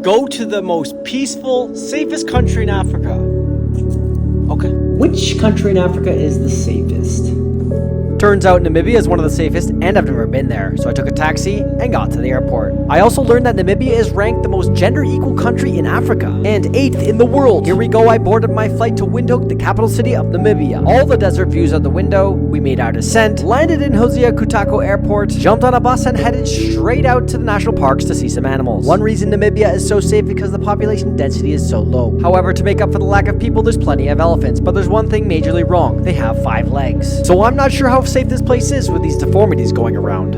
Go to the most peaceful, safest country in Africa. Okay. Which country in Africa is the safest? Turns out Namibia is one of the safest, and I've never been there, so I took a taxi and got to the airport. I also learned that Namibia is ranked the most gender-equal country in Africa, and 8th in the world. Here we go, I boarded my flight to Windhoek, the capital city of Namibia. All the desert views out the window, we made our descent, landed in Hosea Kutako Airport, jumped on a bus and headed straight out to the national parks to see some animals. One reason Namibia is so safe because the population density is so low. However, to make up for the lack of people, there's plenty of elephants, but there's one thing majorly wrong. They have 5 legs. So I'm not sure how safe this place is with these deformities going around.